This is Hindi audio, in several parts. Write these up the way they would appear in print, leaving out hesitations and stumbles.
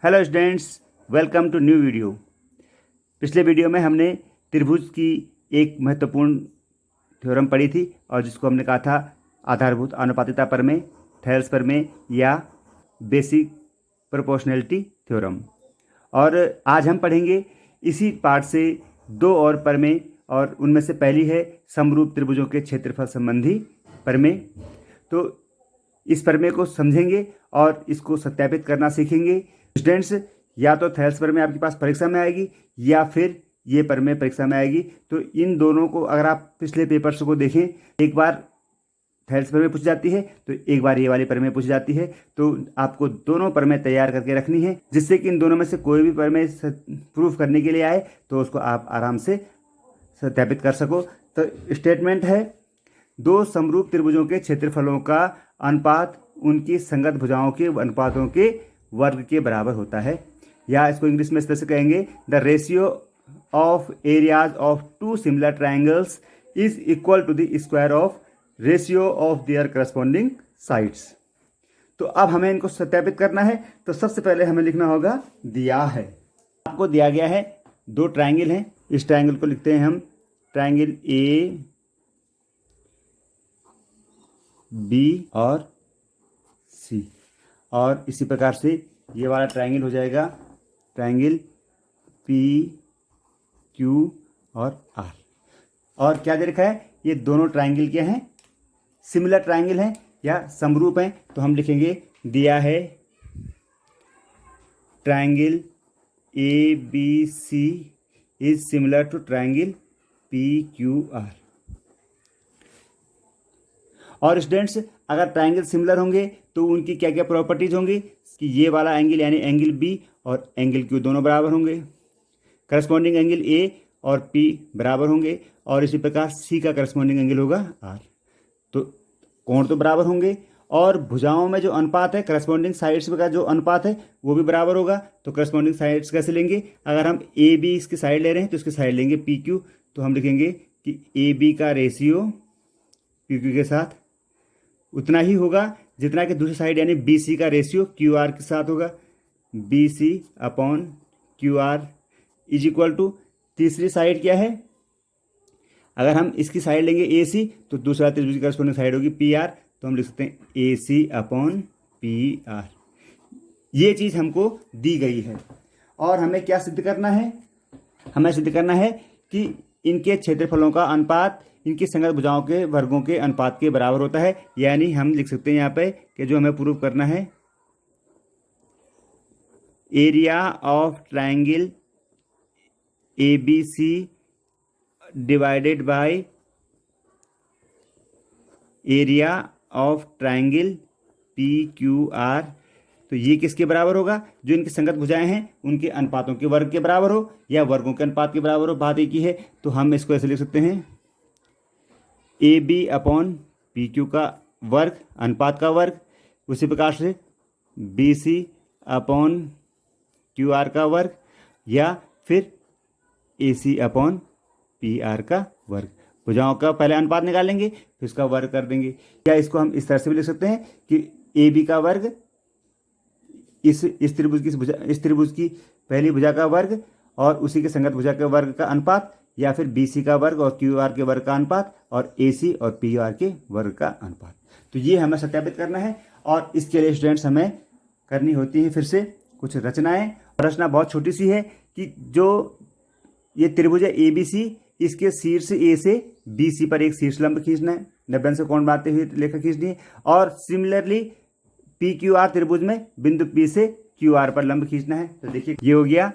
Hello students, welcome to new video. पिछले वीडियो में हमने त्रिभुज की एक महत्वपूर्ण थ्योरम पढ़ी थी और जिसको हमने कहा था आधारभूत आनुपातिकता प्रमेय, थेल्स प्रमेय या बेसिक प्रोपोर्शनैलिटी थ्योरम। और आज हम पढ़ेंगे इसी पार्ट से दो और प्रमेय, और उनमें से पहली है समरूप त्रिभुजों के क्षेत्रफल संबंधी प्रमेय। तो इस प्रमेय को समझेंगे और इसको सत्यापित करना सीखेंगे। स्टूडेंट्स, या तो थेल्स प्रमेय आपके पास परीक्षा में आएगी या फिर ये प्रमेय परीक्षा में आएगी। तो इन दोनों को अगर आप पिछले पेपर्स को देखें, एक बार थेल्स प्रमेय पूछ जाती है तो एक बार ये वाली प्रमेय पूछ जाती है। तो आपको दोनों प्रमेय तैयार करके रखनी है, जिससे कि इन दोनों में से कोई भी प्रमेय प्रूफ करने के लिए आए तो उसको आप आराम से सत्यापित कर सको। तो स्टेटमेंट है, दो समरूप त्रिभुजों के क्षेत्रफलों का अनुपात उनकी संगत भुजाओं के अनुपातों के वर्ग के बराबर होता है। या इसको इंग्लिश में इस तरह से कहेंगे, the ratio of areas of two similar triangles is equal to the square of ratio of their corresponding sides. तो अब हमें इनको सत्यापित करना है। तो सबसे पहले हमें लिखना होगा दिया है, आपको दिया गया है दो ट्राइंगल हैं। इस ट्राइंगल को लिखते हैं हम ट्राइंगल ए बी और सी, और इसी प्रकार से ये वाला ट्राइंगल हो जाएगा ट्राइंगल पी क्यू और आर। और क्या दे रखा है, ये दोनों ट्राइंगल क्या हैं, सिमिलर ट्राइंगल हैं या समरूप हैं। तो हम लिखेंगे दिया है triangle A B C is similar to triangle P Q R. और स्टूडेंट्स, अगर ट्राइंगल सिमिलर होंगे तो उनकी क्या क्या प्रॉपर्टीज होंगी कि ये वाला एंगल यानी एंगल बी और एंगल क्यू दोनों बराबर होंगे, करस्पॉन्डिंग एंगल ए और पी बराबर होंगे, और इसी प्रकार सी का करस्पॉन्डिंग एंगल होगा आर। तो कोण तो बराबर होंगे, और भुजाओं में जो अनुपात है, करस्पॉन्डिंग साइड्स का जो अनुपात है वो भी बराबर होगा। तो करस्पॉन्डिंग साइड्स कैसे लेंगे, अगर हम ए बी इसकी साइड ले रहे हैं तो इसकी साइड लेंगे पी क्यू। तो हम लिखेंगे कि ए बी का रेशियो पी क्यू के साथ उतना ही होगा जितना कि दूसरी साइड यानी बी सी का रेशियो क्यू आर के साथ होगा। B C upon Q R is equal to, तीसरी साइड क्या है, अगर हम इसकी साइड लेंगे ए सी तो दूसरा त्रिभुज की करस्पॉन्डिंग साइड होगी पी आर। तो हम लिख सकते हैं ए सी अपॉन पी आर। ये चीज़ हमको दी गई है और हमें क्या सिद्ध करना है, हमें सिद्ध करना है कि इनके क्षेत्रफलों का अनुपात इनकी संगत भुजाओं के वर्गों के अनुपात के बराबर होता है। यानी हम लिख सकते हैं यहाँ पे कि जो हमें प्रूव करना है, area of triangle A B C divided by area of triangle P Q R. तो ये किसके बराबर होगा, जो इनकी संगत भुजाएं हैं उनके अनुपातों के वर्ग के बराबर हो या वर्गों के अनुपात के बराबर हो, बात एक ही है। तो हम इसको ऐसे लिख सकते हैं, A B upon P Q का वर्ग अनुपात का वर्ग, उसी प्रकार से B C upon Q R का वर्ग, या फिर A C upon P R का वर्ग। भुजाओं का पहले अनुपात निकालेंगे फिर इसका वर्ग कर देंगे। या इसको हम इस तरह से भी लिख सकते हैं कि ए बी का वर्ग इस त्रिभुज की पहली भुजा का वर्ग और उसी के संगत भुजा के वर्ग का अनुपात, या फिर बी सी का वर्ग और क्यू आर के वर्ग का अनुपात और ए सी और पी आर के वर्ग का अनुपात। तो ये हमें सत्यापित करना है और इसके लिए स्टूडेंट्स हमें करनी होती है फिर से कुछ रचनाएं। रचना बहुत छोटी सी है कि जो ये त्रिभुज है ए बी सी, इसके शीर्ष ए से बी सी पर एक शीर्ष लंब खींचना है, 90 अंश से कोण बनाते हुए रेखा खींचनी है। और सिमिलरली पी क्यू आर त्रिभुज में बिंदु पी से क्यू आर पर लंब खींचना है। तो देखिए ये हो गया,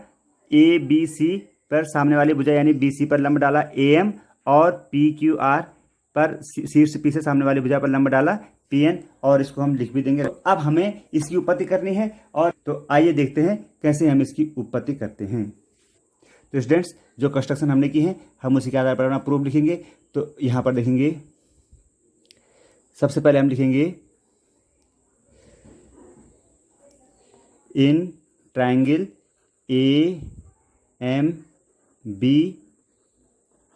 ए बी सी पर सामने वाली भुजा यानी बी सी पर लंब डाला ए एम, और पी क्यू आर पर शीर्ष पी से सामने वाली भुजा पर लंब डाला पी एन, और इसको हम लिख भी देंगे। तो अब हमें इसकी उत्पत्ति करनी है, और तो आइए देखते हैं कैसे हम इसकी उत्पत्ति करते हैं। तो स्टूडेंट्स, जो कंस्ट्रक्शन हमने की है हम उसी के आधार पर अपना प्रूफ लिखेंगे। तो यहाँ पर देखेंगे, सबसे पहले हम लिखेंगे in triangle A M B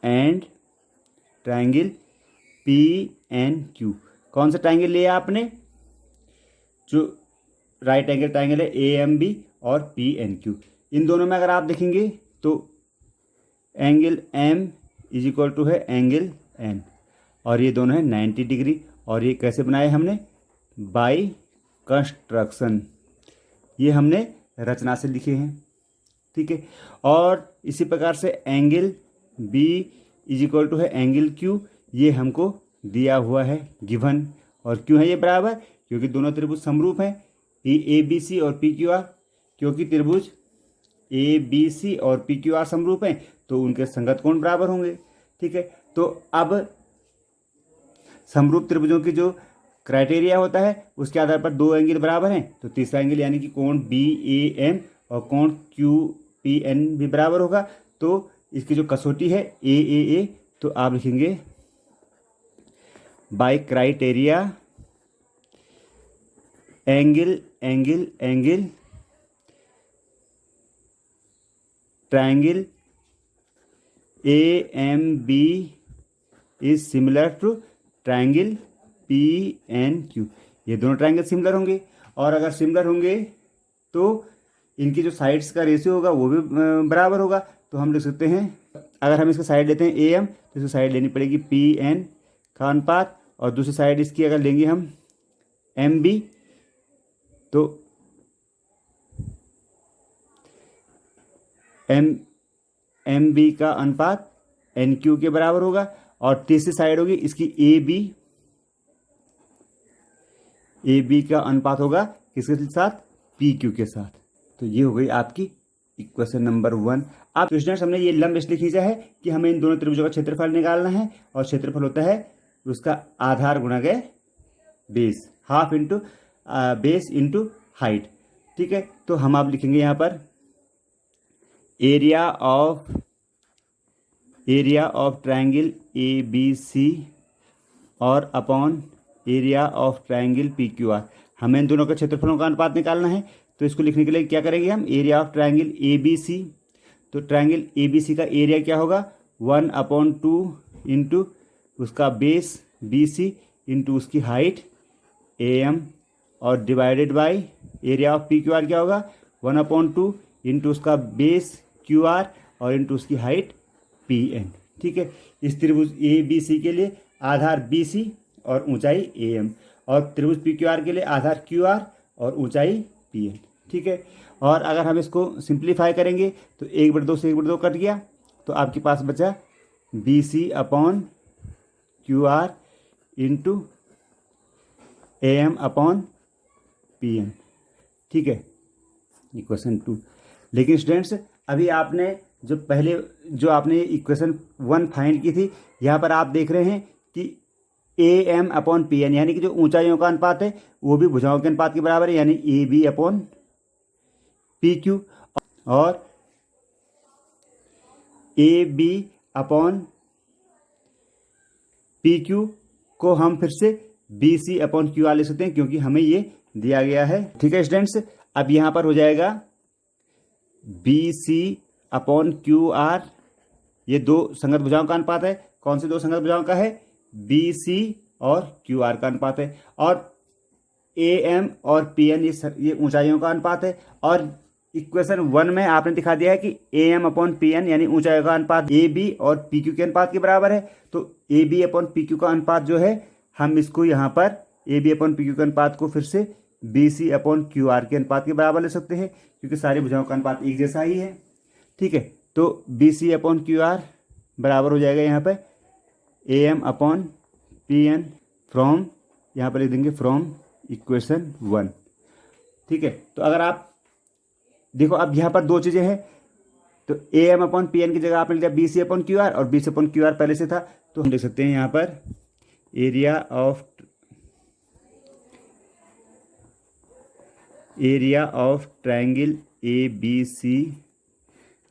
and triangle P N Q. कौन सा ट्राइंगल लिया आपने, जो राइट एंगल ट्राइंगल है AMB और PNQ। इन दोनों में अगर आप देखेंगे तो angle M is equal to है एंगल N और ये दोनों है 90 डिग्री। और ये कैसे बनाए हमने? बाय कंस्ट्रक्शन, ये हमने रचना से लिखे हैं, ठीक है। और इसी प्रकार से angle B is equal to है एंगल Q, ये हमको दिया हुआ है गिवन। और क्यों है ये बराबर? क्योंकि दोनों त्रिभुज समरूप हैं, ABC और PQR। क्योंकि त्रिभुज ABC और PQR समरूप हैं तो उनके संगत कोण बराबर होंगे, ठीक है। तो अब समरूप त्रिभुजों की जो क्राइटेरिया होता है उसके आधार पर दो एंगल बराबर हैं तो तीसरा एंगल यानी कि कोण BAM और कोण QPN भी बराबर होगा। तो इसकी जो कसौटी है AAA, तो आप लिखेंगे by criteria angle angle angle triangle AMB is similar to triangle PNQ। ये दोनों ट्रायंगल सिमिलर होंगे और अगर सिमिलर होंगे तो इनकी जो साइड्स का रेशियो होगा वो भी बराबर होगा। तो हम लिख सकते हैं, अगर हम इसका साइड लेते हैं AM तो इसकी साइड लेनी पड़ेगी PN का अनुपात, और दूसरी साइड इसकी अगर लेंगे हम MB तो MB का अनुपात NQ के बराबर होगा। और तीसरी साइड होगी इसकी AB का अनुपात होगा किसके साथ? PQ के साथ। तो ये हो गई आपकी इक्वेशन नंबर 1। अब स्टूडेंट्स हमने ये लंब इसलिए खींचा है कि हमें इन दोनों त्रिभुजों का क्षेत्रफल निकालना है और क्षेत्रफल होता है उसका आधार गुणा गए base, half into base into height, ठीक है। तो हम आप लिखेंगे यहाँ पर एरिया ऑफ ट्रायंगल ABC और upon area of triangle PQR। हमें इन दोनों के क्षेत्रफलों का अनुपात निकालना है तो इसको लिखने के लिए क्या करेंगे हम? एरिया ऑफ ट्रायंगल ABC, तो ट्रायंगल ABC का एरिया क्या होगा? 1/2 इंटू उसका बेस BC इंटू उसकी हाइट AM और divided by area of PQR क्या होगा? 1/2 इंटू उसका बेस QR और इंटू उसकी हाइट PN, ठीक है। इस त्रिभुज ABC के लिए आधार BC और ऊंचाई AM और त्रिभुज PQR के लिए आधार QR और ऊंचाई PN, ठीक है। और अगर हम इसको सिंप्लीफाई करेंगे तो 1/2 से 1/2 कट गया तो आपके पास बचा BC upon QR into AM upon PN, ठीक है, इक्वेशन 2। लेकिन स्टूडेंट्स अभी आपने जो आपने इक्वेशन 1 फाइंड की थी, यहाँ पर आप देख रहे हैं कि AM अपॉन PN यानी कि जो ऊंचाइयों का अनुपात है वो भी भुजाओं के अनुपात के बराबर है, यानी AB अपॉन PQ, और AB अपॉन PQ को हम फिर से BC अपॉन QR ले सकते हैं क्योंकि हमें ये दिया गया है, ठीक है स्टूडेंट्स। अब यहाँ पर हो जाएगा BC अपॉन QR, ये दो संगत भुजाओं का अनुपात है। कौन सी दो संगत भुजाओं का है? BC और QR का अनुपात है। और AM और PN ये ऊंचाइयों का अनुपात है। और इक्वेशन 1 में आपने दिखा दिया है कि AM अपॉन PN यानी ऊंचाइयों का अनुपात AB और PQ के अनुपात के बराबर है। तो AB अपॉन PQ का अनुपात जो है, हम इसको यहाँ पर AB अपॉन PQ के अनुपात को फिर से BC अपॉन QR के अनुपात के बराबर ले सकते हैं क्योंकि सारी भुजाओं का अनुपात एक जैसा ही है, ठीक है। तो BC अपॉन QR बराबर हो जाएगा यहाँ पर AM अपॉन PN फ्रॉम, यहाँ पर लिख देंगे फ्रॉम इक्वेशन 1, ठीक है। तो अगर आप देखो अब यहाँ पर दो चीज़ें हैं, तो AM अपॉन PN की जगह आपने लिया BC अपॉन QR और BC अपॉन QR पहले से था, तो हम लिख सकते हैं यहाँ पर area of triangle ABC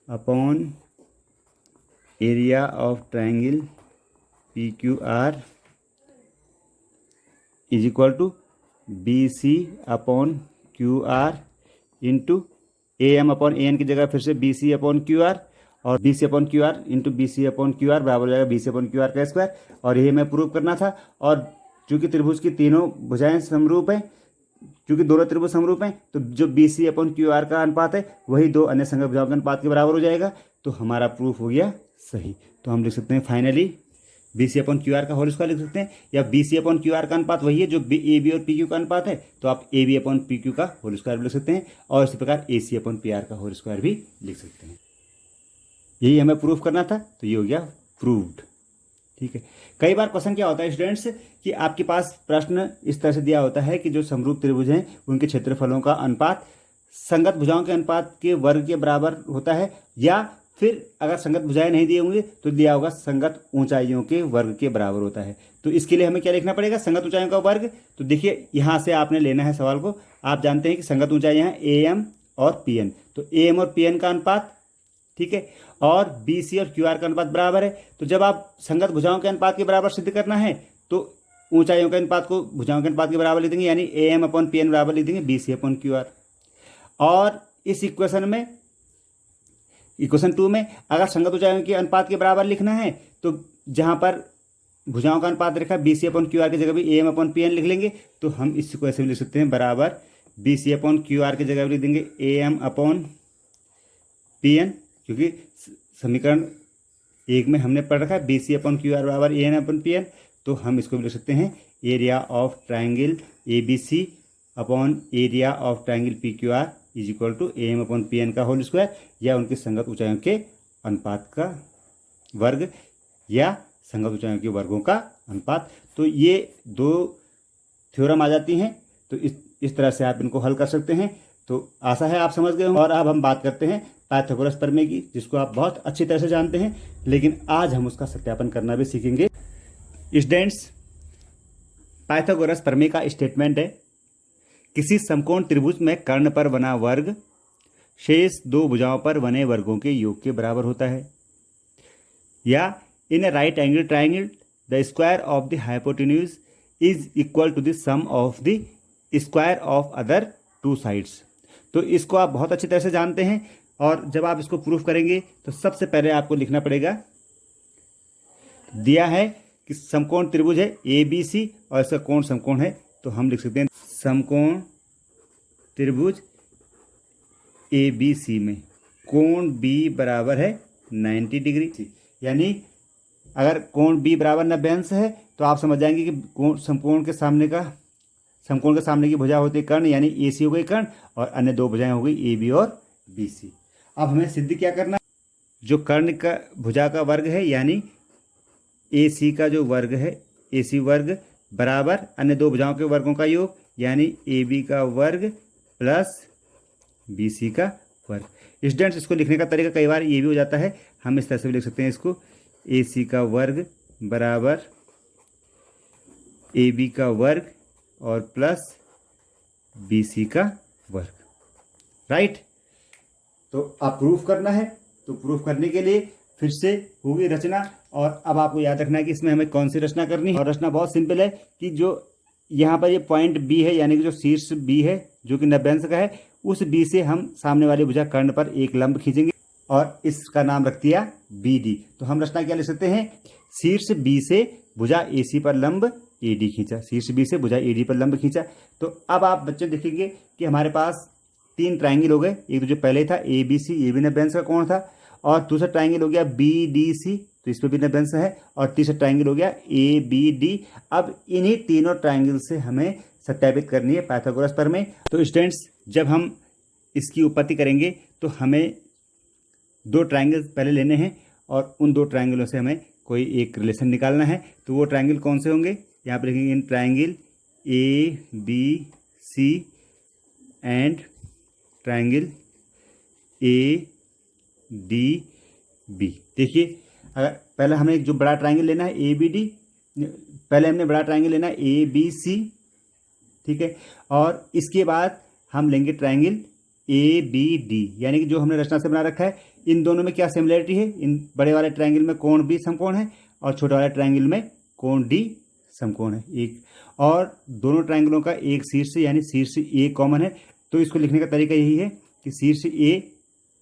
upon area of triangle PQR is equal to BC upon QR into AM upon AN की जगह फिर से BC अपॉन QR और BC upon QR into BC upon QR बराबर हो जाएगा BC अपॉन QR का स्क्वायर। और ये हमें प्रूव करना था। और चूंकि त्रिभुज की तीनों भुजाएं समरूप हैं क्योंकि दोनों त्रिभुज समरूप हैं तो जो BC अपॉन QR का अनुपात है वही दो अन्य संगत भुजाओं के अनुपात के बराबर हो जाएगा। तो हमारा प्रूफ हो गया सही। तो हम लिख सकते हैं फाइनली BC अपॉन QR का होल स्क्वायर लिख सकते हैं, या BC अपॉन QR का अनुपात वही है जो AB और PQ का अनुपात है, तो आप AB अपॉन PQ का होल स्क्वायर भी लिख सकते हैं, और इसी प्रकार AC अपॉन PR का होल स्क्वायर भी लिख सकते हैं। यही हमें प्रूफ करना था, तो ये हो गया प्रूव्ड। ठीक है। कई बार क्वेश्चन क्या होता है स्टूडेंट्स कि आपके पास प्रश्न इस तरह से दिया होता है कि जो समरूप त्रिभुज हैं उनके क्षेत्रफलों का अनुपात संगत भुजाओं के अनुपात के वर्ग के बराबर होता है, या फिर अगर संगत भुजाएं नहीं दिए होंगे तो दिया होगा संगत ऊंचाइयों के वर्ग के बराबर होता है। तो इसके लिए हमें क्या लिखना पड़ेगा, संगत ऊंचाइयों का वर्ग। तो देखिए यहाँ से आपने लेना है सवाल को, आप जानते हैं कि संगत ऊंचाइयाँ हैं AM और PN, तो AM और PN का अनुपात, ठीक है, और BC और QR का अनुपात बराबर है। तो जब आप संगत भुजाओं के अनुपात के बराबर सिद्ध करना है तो ऊंचाइयों के अनुपात को भुजाओं के अनुपात के बराबर लिख देंगे, यानी AM अपॉन PN बराबर लिख देंगे BC अपॉन QR। और इस इक्वेशन में, इक्वेशन 2 में अगर संगत ऊंचाइयों के अनुपात के बराबर लिखना है तो जहां पर भुजाओं का अनुपात रखा है BC अपॉन QR की जगह भी AM अपॉन PN लिख लेंगे। तो हम इसको ऐसे भी लिख सकते हैं बराबर BC अपॉन QR की जगह भी लिख देंगे AM अपॉन PN, क्योंकि समीकरण 1 में हमने पढ़ रखा है BC अपॉन QR बराबर AM अपॉन PN। तो हम इसको भी लिख सकते हैं area of triangle ABC upon area of triangle PQR is equal to AM upon PN का होल स्क्वायर, या उनकी संगत ऊंचाइयों के अनुपात का वर्ग, या संगत ऊंचाइयों के वर्गों का अनुपात। तो ये दो थ्योरम आ जाती हैं। तो इस तरह से आप इनको हल कर सकते हैं। तो आशा है आप समझ गए होंगे। और अब हम बात करते हैं पाइथागोरस प्रमेय की, जिसको आप बहुत अच्छी तरह से जानते हैं, लेकिन आज हम उसका सत्यापन करना भी सीखेंगे। स्टूडेंट्स, पाइथागोरस प्रमेय का स्टेटमेंट है, किसी समकोण त्रिभुज में कर्ण पर बना वर्ग शेष दो भुजाओं पर बने वर्गों के योग के बराबर होता है, या in a right angle triangle the square of the hypotenuse is equal to the sum of the square of other two sides. तो इसको आप बहुत अच्छी तरह से जानते हैं, और जब आप इसको प्रूफ करेंगे तो सबसे पहले आपको लिखना पड़ेगा, दिया है कि समकोण त्रिभुज है ABC और इसका कोण समकोण है, तो हम लिख सकते हैं समकोण त्रिभुज ABC में कोण B बराबर है 90 डिग्री। यानी अगर कोण B बराबर 90 अंश है तो आप समझ जाएंगे कि समकोण के सामने की भुजा होती है कर्ण, यानी AC हो गई कर्ण, और अन्य दो भुजाएं हो गई AB और BC। अब हमें सिद्ध क्या करना, जो कर्ण का भुजा का वर्ग है यानी AC का जो वर्ग है AC वर्ग बराबर अन्य दो भुजाओं के वर्गों का योग, यानी AB का वर्ग प्लस BC का वर्ग। स्टूडेंट्स, इसको लिखने का तरीका कई बार ये भी हो जाता है, हम इस तरह से भी लिख सकते हैं इसको, AC का वर्ग बराबर AB का वर्ग और प्लस BC का वर्ग, राइट। तो आप प्रूफ करना है, तो प्रूफ करने के लिए फिर से होगी रचना, और अब आपको याद रखना है कि इसमें हमें कौन सी रचना करनी है। और रचना बहुत सिंपल है कि जो यहाँ पर ये पॉइंट B है, यानी कि जो शीर्ष B है जो कि 90 अंश का है, उस B से हम सामने वाली भुजा कर्ण पर एक लंब खींचेंगे और इसका नाम रख दिया BD। तो हम रचना क्या लिख सकते हैं, शीर्ष B से भुजा AC पर लंब AD खींचा, शीर्ष B से भुजा AD पर लंब खींचा। तो अब आप बच्चे देखेंगे कि हमारे पास तीन ट्राइंगल हो गए। एक तो जो पहले था ABC, ये भी 90 अंश का कोण था, और दूसरा ट्राइंगल हो गया BDC, तो इस पर भी 90 अंश है, और तीसरा ट्राइंगल हो गया ABD। अब इन्हीं तीनों ट्राइंगल से हमें सत्यापित करनी है पाइथागोरस प्रमेय। तो स्टूडेंट्स, जब हम इसकी उत्पत्ति करेंगे तो हमें दो ट्राइंगल पहले लेने हैं, और उन दो ट्राइंगलों से हमें कोई एक रिलेशन निकालना है। तो वो ट्राइंगल कौन से होंगे, यहाँ पर लिखेंगे in triangle ABC and triangle ADB। देखिए, अगर पहले हमें जो बड़ा ट्राइंगल लेना है ABD, पहले हमने बड़ा ट्राइंगल लेना है ABC, ठीक है, और इसके बाद हम लेंगे ट्राइंगल ABD, यानी कि जो हमने रचना से बना रखा है। इन दोनों में क्या सिमिलरिटी है, इन बड़े वाले ट्राइंगल में कोण B समकोण है और छोटे वाले ट्राइंगल में कोण D समकोण है एक, और दोनों ट्राइंगलों का एक शीर्ष यानी शीर्ष A कॉमन है। तो इसको लिखने का तरीका यही है कि शीर्ष A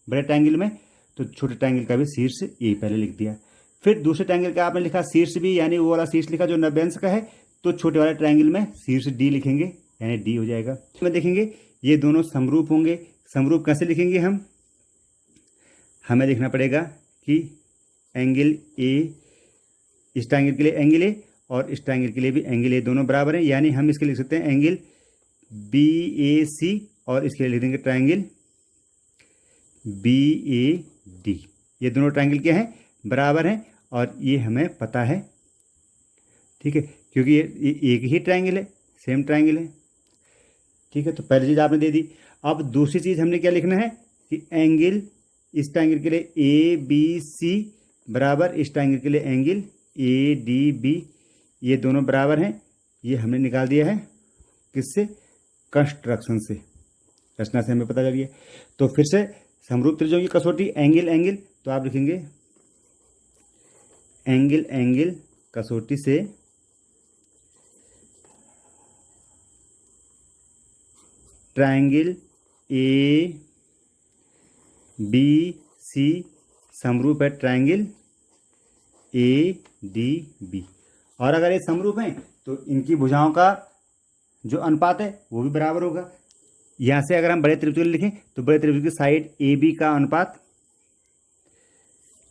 बड़े ट्राइंगल में, तो छोटे ट्राइंगल का भी शीर्ष A पहले लिख दिया। फिर दूसरे ट्राइंगल का आपने लिखा शीर्ष B, यानी वो वाला शीर्ष लिखा जो 90 अंश का है, तो छोटे वाले ट्राइंगल में शीर्ष D लिखेंगे, यानी डी हो जाएगा। में देखेंगे ये दोनों समरूप होंगे। समरूप कैसे लिखेंगे हम, हमें लिखना पड़ेगा कि एंगल ए, इस ट्रायंगल के लिए एंगल ए और इस ट्रायंगल के लिए भी एंगल ए, दोनों बराबर हैं, यानी हम इसके लिख सकते हैं एंगल बी ए सी और इसके लिए लिख देंगे ट्रायंगल बी ए डी। ये दोनों ट्रायंगल क्या हैं, बराबर हैं और ये हमें पता है, ठीक है, क्योंकि ये एक ही ट्रायंगल है, सेम ट्रायंगल है, ठीक है। तो पहली चीज़ आपने दे दी। अब दूसरी चीज़ हमने क्या लिखना है कि एंगल इस ट्रायंगल के लिए ए बी सी बराबर इस ट्रायंगल के लिए एंगल ए डी बी, ये दोनों बराबर हैं। ये हमने निकाल दिया है किससे, कंस्ट्रक्शन से, रचना से हमें पता चल गया। तो फिर से समरूप त्रिभुजों की कसौटी एंगल एंगल, तो आप लिखेंगे एंगल एंगल कसौटी से ट्रायंगल ए बी सी समरूप है ट्रायंगल ए डी बी। और अगर ये समरूप हैं तो इनकी भुजाओं का जो अनुपात है वो भी बराबर होगा। यहाँ से अगर हम बड़े त्रिभुज के लिए लिखें तो बड़े त्रिभुज की साइड ए बी का अनुपात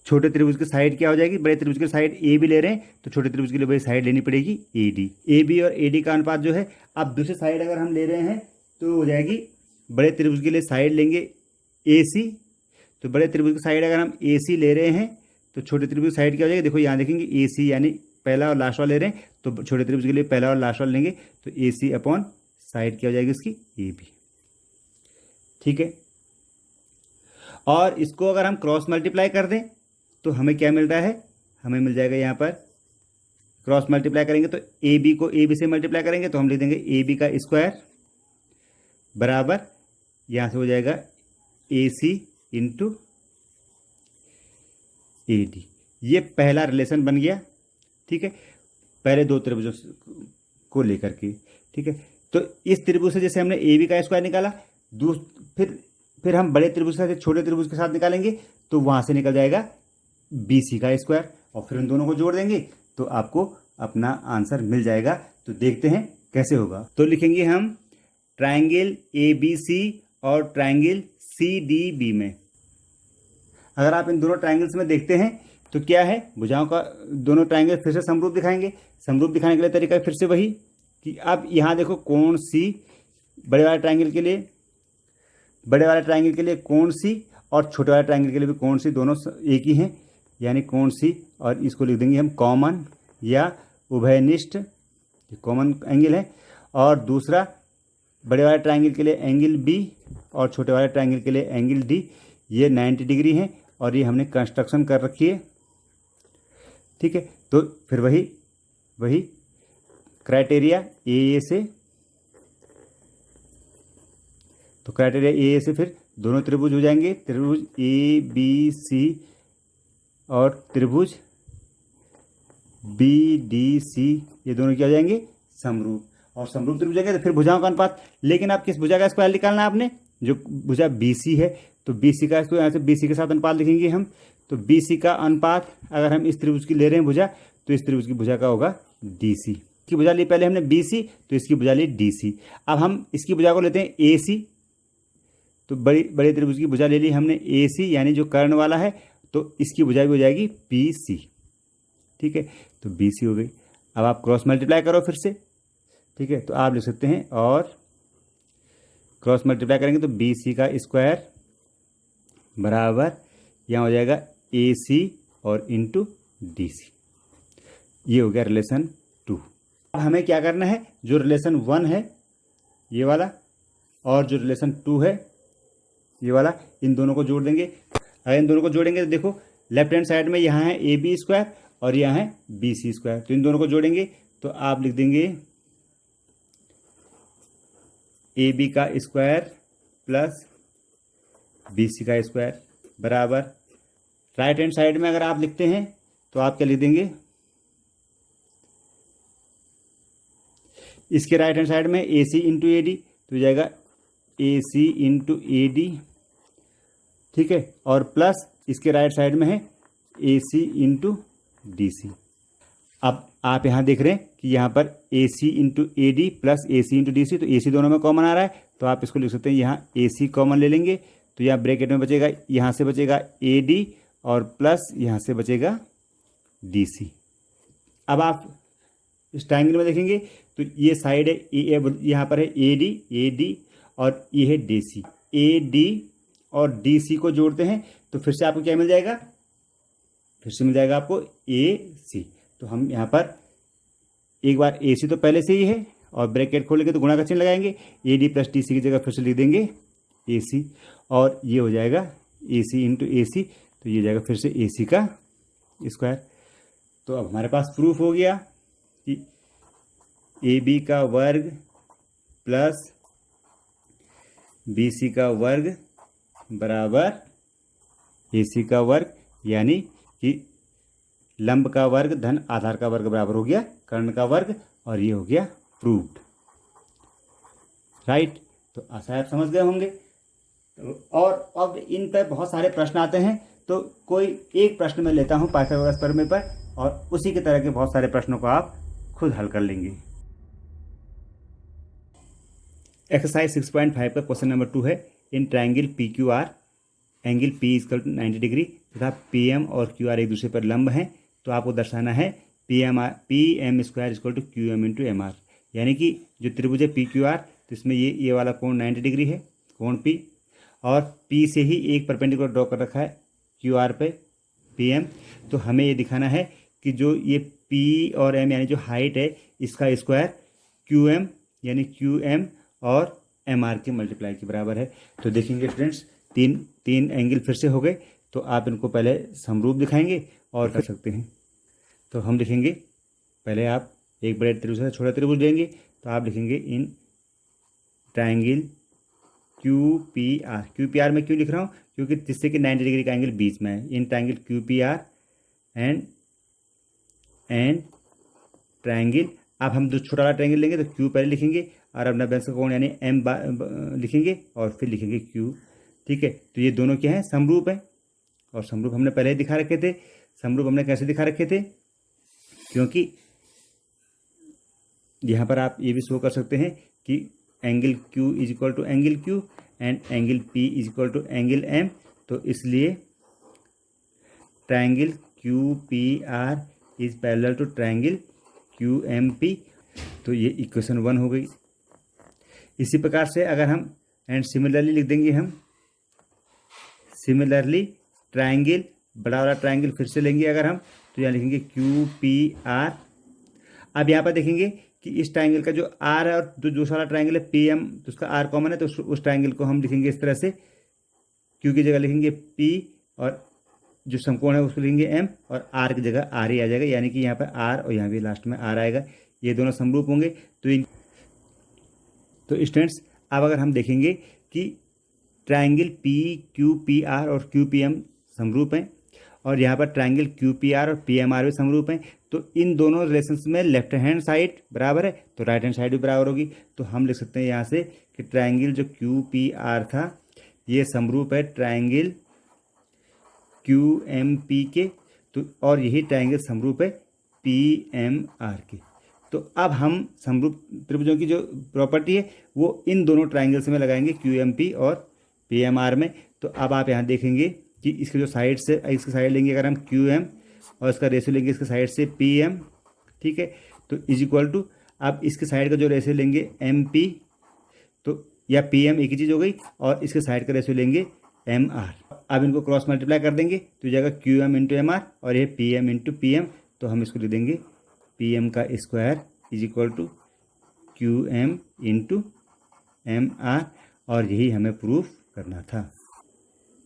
छोटे त्रिभुज की साइड क्या हो जाएगी, बड़े त्रिभुज की साइड ए बी ले रहे हैं तो छोटे त्रिभुज के लिए बड़ी साइड लेनी पड़ेगी ए डी। ए बी और ए डी का अनुपात जो है, अब दूसरी साइड अगर हम ले रहे हैं तो हो जाएगी, बड़े त्रिभुज के लिए साइड लेंगे ए सी, तो बड़े त्रिभुज की साइड अगर हम ए सी ले रहे हैं तो छोटे त्रिभुज की साइड क्या हो जाएगी, देखो यहाँ देखेंगे ए सी यानी पहला और लास्ट वाला ले रहे हैं तो छोटे त्रिभुज के लिए पहला और लास्ट वाला लेंगे तो ए सी अपॉन साइड क्या हो जाएगी इसकी ए बी, ठीक है। और इसको अगर हम क्रॉस मल्टीप्लाई कर दें तो हमें क्या मिल रहा है, हमें मिल जाएगा यहाँ पर क्रॉस मल्टीप्लाई करेंगे तो ए बी को ए बी से मल्टीप्लाई करेंगे तो हम लिख देंगे ए बी का स्क्वायर बराबर यहाँ से हो जाएगा ए सी इंटू ए डी। ये पहला रिलेशन बन गया, ठीक है, पहले दो त्रिभुजों को लेकर के, ठीक है। तो इस त्रिभुज से जैसे हमने ए बी का स्क्वायर निकाला, फिर हम बड़े त्रिभुज के साथ छोटे त्रिभुज के साथ निकालेंगे तो वहाँ से निकल जाएगा बी सी का स्क्वायर और फिर उन दोनों को जोड़ देंगे तो आपको अपना आंसर मिल जाएगा। तो देखते हैं कैसे होगा। तो लिखेंगे हम ट्रायंगल ए बी सी और ट्रायंगल सी डी बी में, अगर आप इन दोनों ट्रायंगल्स में देखते हैं तो क्या है, भुजाओं का दोनों ट्रायंगल फिर से समरूप दिखाएंगे। समरूप दिखाने के लिए तरीका फिर से वही कि अब यहाँ देखो कोण सी, बड़े वाले ट्रायंगल के लिए कोण सी और छोटे वाले ट्रायंगल के लिए भी कोण सी, दोनों एक ही हैं, यानी कोण सी, और इसको लिख देंगे हम कॉमन या उभयनिष्ठ, कॉमन एंगल है। और दूसरा बड़े वाले ट्रायंगल के लिए एंगल बी और छोटे वाले ट्रायंगल के लिए एंगल डी, ये 90 डिग्री है और ये हमने कंस्ट्रक्शन कर रखी है, ठीक है। तो फिर वही क्राइटेरिया ए से, तो क्राइटेरिया ए से फिर दोनों त्रिभुज हो जाएंगे, त्रिभुज ए बी सी और त्रिभुज बी डी सी, ये दोनों क्या हो जाएंगे, समरूप। और समरूप त्रिभुज जाएंगे तो फिर भुजाओं का अनुपात, लेकिन आप किस भुजा का स्क्वायर निकालना है आपने, जो भुजा बी सी है तो बी सी का स्क्वायर, यहाँ से बी सी के साथ अनुपात लिखेंगे हम, तो बी सी का अनुपात अगर हम इस त्रिभुज की ले रहे हैं भुजा तो इस त्रिभुज की भुजा का होगा डी सी की भुजा ली पहले हमने बी सी, तो इसकी भुजा ली डी सी। अब हम इसकी भुजा को लेते हैं ए सी, तो बड़े त्रिभुज की भुजा ले ली हमने ए सी यानी जो कर्ण वाला है, तो इसकी भुजा भी हो जाएगी पी सी, ठीक है, तो बी सी हो गई। अब आप क्रॉस मल्टीप्लाई करो फिर से, ठीक है, तो आप लिख सकते हैं और क्रॉस मल्टीप्लाई करेंगे तो बी सी का स्क्वायर बराबर यहाँ हो जाएगा ए सी और इंटू डी सी, ये हो गया रिलेशन 2। अब हमें क्या करना है, जो रिलेशन 1 है ये वाला और जो रिलेशन 2 है ये वाला, इन दोनों को जोड़ देंगे। अगर इन दोनों को जोड़ेंगे तो देखो लेफ्ट हैंड साइड में यहाँ है ए बी स्क्वायर और यहाँ है बी सी स्क्वायर, तो इन दोनों को जोड़ेंगे तो आप लिख देंगे ए बी का स्क्वायर प्लस बी सी का स्क्वायर बराबर, राइट हैंड साइड में अगर आप लिखते हैं तो आप क्या लिख देंगे, इसके राइट हैंड साइड में ए सी इंटू ए डी, तो हो जाएगा ए सी इंटू ए डी, ठीक है, और प्लस इसके राइट साइड में है ए सी इंटू डी सी। अब आप यहाँ देख रहे हैं कि यहाँ पर A C into A D plus A C into D C, तो ए सी दोनों में कॉमन आ रहा है, तो आप इसको लिख सकते हैं यहाँ ए सी कॉमन ले लेंगे, तो यहाँ ब्रैकेट में बचेगा, यहाँ से बचेगा ए डी और प्लस यहाँ से बचेगा डी सी। अब आप इस ट्रायंगल में देखेंगे तो ये साइड है यहाँ पर है ए डी और ये है डी सी। ए डी और डी सी को जोड़ते हैं तो फिर से आपको क्या मिल जाएगा, फिर से मिल जाएगा आपको ए सी। तो हम यहाँ पर एक बार ए सी तो पहले से ही है और ब्रैकेट खोलेंगे तो गुणा का चिन्ह लगाएंगे, A D plus D C की जगह फिर से लिख देंगे ए सी और ये हो जाएगा ए सी इंटू ए सी, तो ये जाएगा फिर से ए सी का स्क्वायर। तो अब हमारे पास प्रूफ हो गया कि ए बी का वर्ग प्लस बी सी का वर्ग बराबर ए सी का वर्ग, यानी कि लंब का वर्ग धन आधार का वर्ग बराबर हो गया कर्ण का वर्ग, और ये हो गया प्रूव्ड। राइट, तो आशा है आप समझ गए होंगे। और अब इन पर बहुत सारे प्रश्न आते हैं, तो कोई एक प्रश्न मैं लेता हूँ पाइथागोरस प्रमेय पर, और उसी के तरह के बहुत सारे प्रश्नों को आप खुद हल कर लेंगे। एक्सरसाइज 6.5 का क्वेश्चन नंबर 2 है, in triangle P Q R angle P equal to 90 degree तथा पी एम और क्यू आर एक दूसरे पर लंब हैं, तो आपको दर्शाना है P M square equal to Q M into M R. यानी कि जो त्रिभुज है पी क्यू आर, तो इसमें ये वाला कोण 90 डिग्री है, कोण पी, और पी से ही एक परपेंडिकुलर ड्रॉ कर रखा है क्यू आर पे पी एम। तो हमें ये दिखाना है कि जो ये पी और एम यानी जो हाइट है इसका स्क्वायर क्यू एम यानी क्यू एम और एम आर के मल्टीप्लाई के बराबर है। तो देखेंगे फ्रेंड्स, तीन एंगल फिर से हो गए, तो आप इनको पहले समरूप दिखाएंगे और कर सकते हैं। तो हम लिखेंगे, पहले आप एक बड़े त्रिभुज से छोटा त्रिभुज लेंगे, तो आप लिखेंगे in triangle Q P are में क्यों लिख रहा हूँ, क्योंकि जिससे कि 90 डिग्री का एंगल बीच में है। In triangle Q P are and triangle, अब हम जो छोटा वाला ट्रायंगल लेंगे तो क्यू पहले लिखेंगे और अपना बेंस का कोण यानी एम लिखेंगे और फिर लिखेंगे क्यू। ठीक है, तो ये दोनों क्या हैं, समरूप हैं, और समरूप हमने पहले ही दिखा रखे थे। समरूप हमने कैसे दिखा रखे थे, क्योंकि यहाँ पर आप ये भी शो कर सकते हैं कि angle Q is equal to angle Q and angle P is equal to angle M, तो इसलिए triangle Q P R is parallel to triangle Q M P. तो ये इक्वेशन 1 हो गई। इसी प्रकार से अगर हम एंड सिमिलरली लिख देंगे, हम सिमिलरली ट्रायंगल बड़ा वाला ट्रायंगल फिर से लेंगे अगर हम, तो यहाँ लिखेंगे क्यू पी आर। अब यहाँ पर देखेंगे कि इस ट्रायंगल का जो आर है और जो दूसरा वाला ट्रायंगल है पी एम, तो उसका आर कॉमन है, तो उस ट्रायंगल को हम लिखेंगे इस तरह से, क्यू की जगह लिखेंगे पी और जो समकोण है उसको लिखेंगे एम और आर की जगह आर ही आ जाएगा, यानी कि यहाँ पर आर और यहाँ भी लास्ट में आर आएगा। ये दोनों समरूप होंगे। तो स्टूडेंट्स, अब अगर हम देखेंगे कि triangle P Q P are और क्यू पी एम समरूप हैं और यहाँ पर ट्रायंगल क्यू पी आर और पी एम आर भी समरूप हैं, तो इन दोनों रिलेशंस में लेफ्ट हैंड साइड बराबर है तो राइट हैंड साइड भी बराबर होगी। तो हम लिख सकते हैं यहाँ से कि ट्रायंगल जो क्यू पी आर था ये समरूप है ट्रायंगल क्यू एम पी के, तो और यही ट्रायंगल समरूप है पी एम आर के। तो अब हम समरूप त्रिभुजों की जो प्रॉपर्टी है वो इन दोनों ट्रायंगल्स में लगाएंगे क्यू एम पी और पी एम आर में। तो अब आप यहाँ देखेंगे कि इसके जो साइड से इसके साइड लेंगे अगर हम क्यू एम और इसका रेशियो लेंगे इसके साइड से पी एम, ठीक है, तो इज इक्वल टू अब इसके साइड का जो रेशियो लेंगे एम पी, तो या पी एम एक ही चीज़ हो गई, और इसके साइड का रेशियो लेंगे एम आर। अब इनको क्रॉस मल्टीप्लाई कर देंगे तो जाएगा Q M into M R और ये P M into P M, तो हम इसको लिख देंगे पी एम का square is equal to Q M into M R, और यही हमें प्रूफ करना था।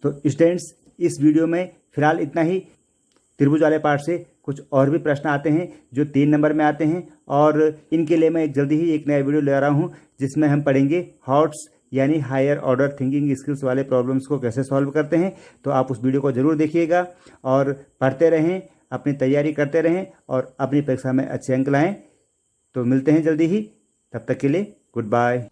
तो स्टूडेंट्स, इस वीडियो में फिलहाल इतना ही। त्रिभुज वाले पार्ट से कुछ और भी प्रश्न आते हैं जो 3 नंबर में आते हैं, और इनके लिए मैं जल्दी ही एक नया वीडियो ले रहा हूं जिसमें हम पढ़ेंगे हॉट्स यानी हायर ऑर्डर थिंकिंग स्किल्स वाले प्रॉब्लम्स को कैसे सॉल्व करते हैं। तो आप उस वीडियो को ज़रूर देखिएगा और पढ़ते रहें, अपनी तैयारी करते रहें और अपनी परीक्षा में अच्छे अंक लाएँ। तो मिलते हैं जल्दी ही, तब तक के लिए गुड बाय।